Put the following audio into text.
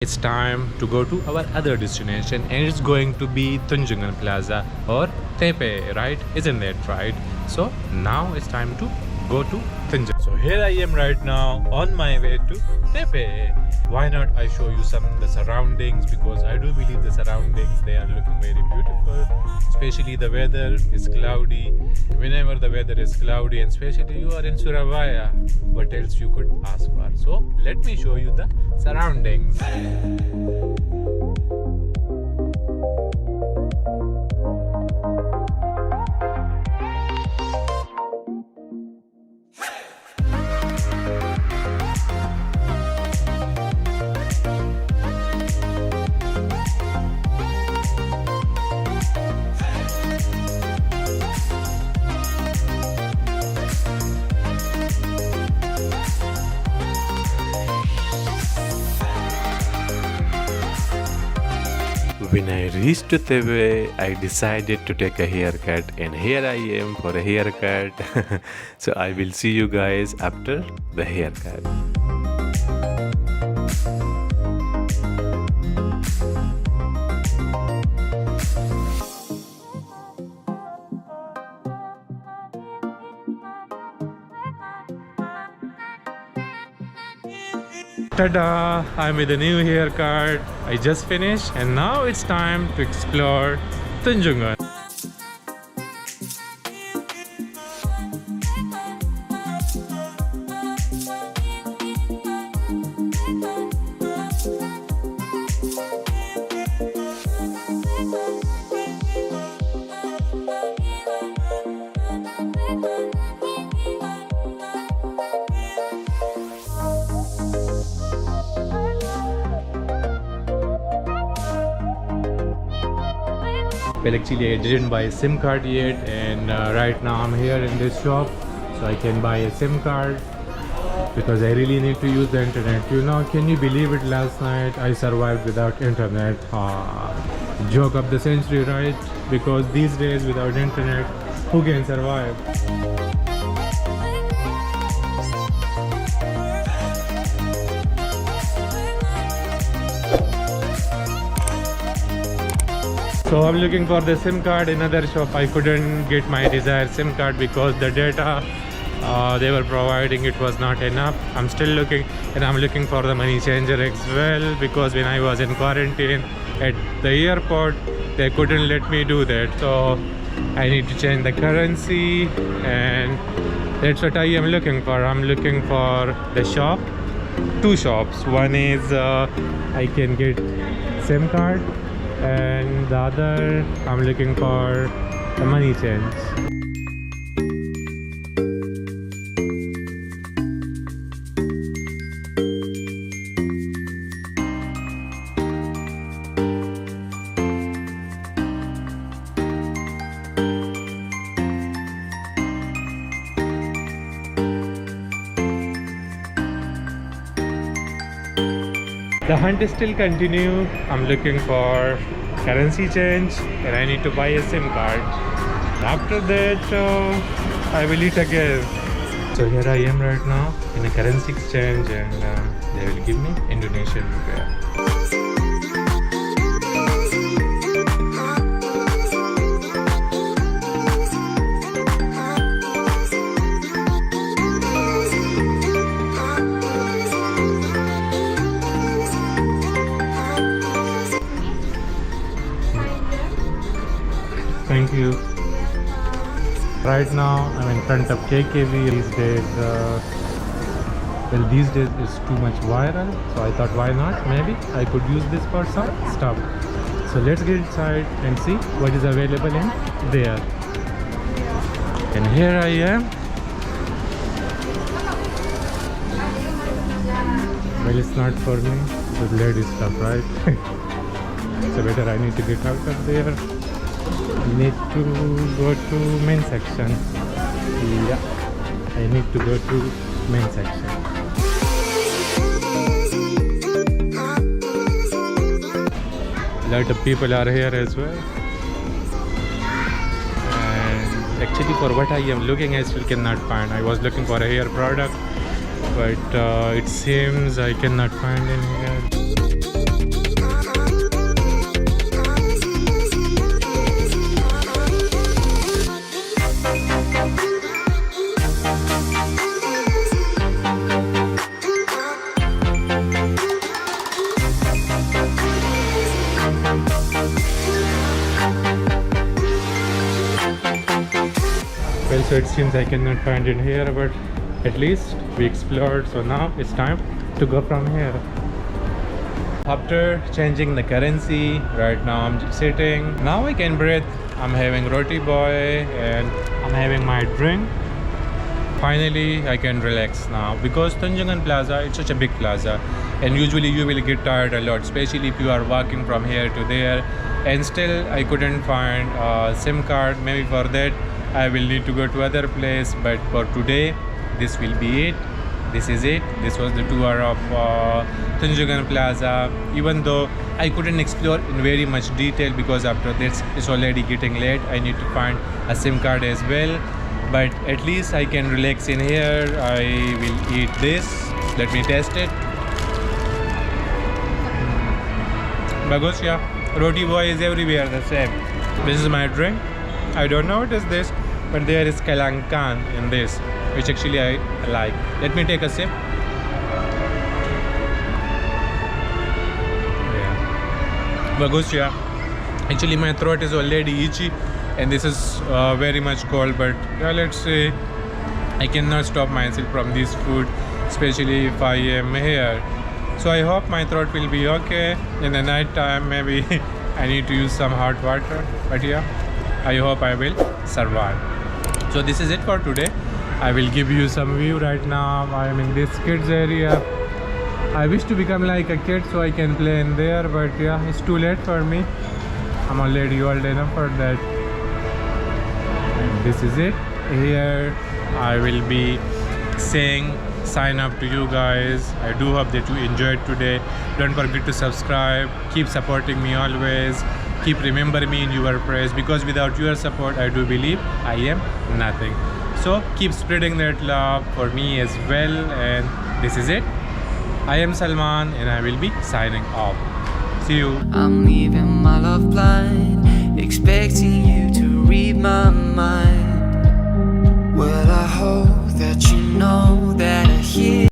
It's time to go to our other destination, and it's going to be Tunjungan Plaza or Tepe, right? Isn't it right? So now it's time to go to Tunjungan. So here I am right now on my way to Tepe. Why not I show you some of the surroundings, because I do believe the surroundings, they are looking very beautiful. Especially the weather is cloudy. Whenever the weather is cloudy, and especially you are in Surabaya, what else you could ask for? So let me show you the surroundings. When I reached Tepe, I decided to take a haircut, and here I am for a haircut. So I will see you guys after the haircut. Tada! I'm with a new haircut. I just finished, and now it's time to explore Tunjungan. Well, actually I didn't buy a SIM card yet, and right now I'm here in this shop so I can buy a SIM card because I really need to use the internet. You know, can you believe it, last night I survived without internet. Joke of the century, right? Because these days without internet, who can survive? So I'm looking for the SIM card in another shop. I couldn't get my desired SIM card because the data they were providing, it was not enough. I'm still looking, and I'm looking for the money changer as well, because when I was in quarantine at the airport, they couldn't let me do that. So I need to change the currency, and that's what I am looking for. I'm looking for the shop, two shops. One is I can get SIM card, and the other I'm looking for the money change. The hunt is still continue. I'm looking for currency change, and I need to buy a SIM card. After that, I will eat again. So here I am right now in a currency exchange, and they will give me Indonesian rupiah. Thank you. Right now I'm in front of KKV. These days, these days it's too much viral, so I thought, why not? Maybe I could use this for some stuff. So let's get inside and see what is available in there. And here I am. Well, it's not for me. It's ladies stuff, right? So better I need to get out of there. Need to go to main section. Yeah, I need to go to main section. A lot of people are here as well, and actually for what I am looking, I still cannot find. I was looking for a hair product, but it seems I cannot find in here. So it seems I cannot find it here, but at least we explored. So now it's time to go from here. After changing the currency, right now I'm just sitting. Now I can breathe. I'm having roti boy and I'm having my drink. Finally I can relax now, because Tunjungan Plaza, it's such a big plaza, and usually you will get tired a lot, especially if you are walking from here to there. And still I couldn't find a SIM card. Maybe for that I will need to go to other place, but for today this will be it. This is it. This was the tour of Tunjungan Plaza. Even though I couldn't explore in very much detail, because after this it's already getting late. I need to find a SIM card as well, but at least I can relax in here. I will eat this. Let me test it. Bagus, yeah. Roti boy is everywhere the same. This is my drink. I don't know what is this, but there is Kalankan in this, which actually I like. Let me take a sip. Yeah. Bagus, yeah. Actually my throat is already itchy, and this is very much cold, but yeah, let's say I cannot stop myself from this food, especially if I am here. So I hope my throat will be okay. In the night time maybe I need to use some hot water, but yeah, I hope I will survive. So this is it for today. I will give you some view. Right now I am in this kids area. I wish to become like a kid so I can play in there, but yeah, it's too late for me. I'm already old enough for that. And this is it. Here I will be saying sign up to you guys. I do hope that you enjoyed today. Don't forget to subscribe. Keep supporting me always. Keep remembering me in your prayers, because without your support I do believe I am nothing. So keep spreading that love for me as well. And this is it. I am Salman and I will be signing off. See you. I'm leaving my love blind, expecting you to read my mind.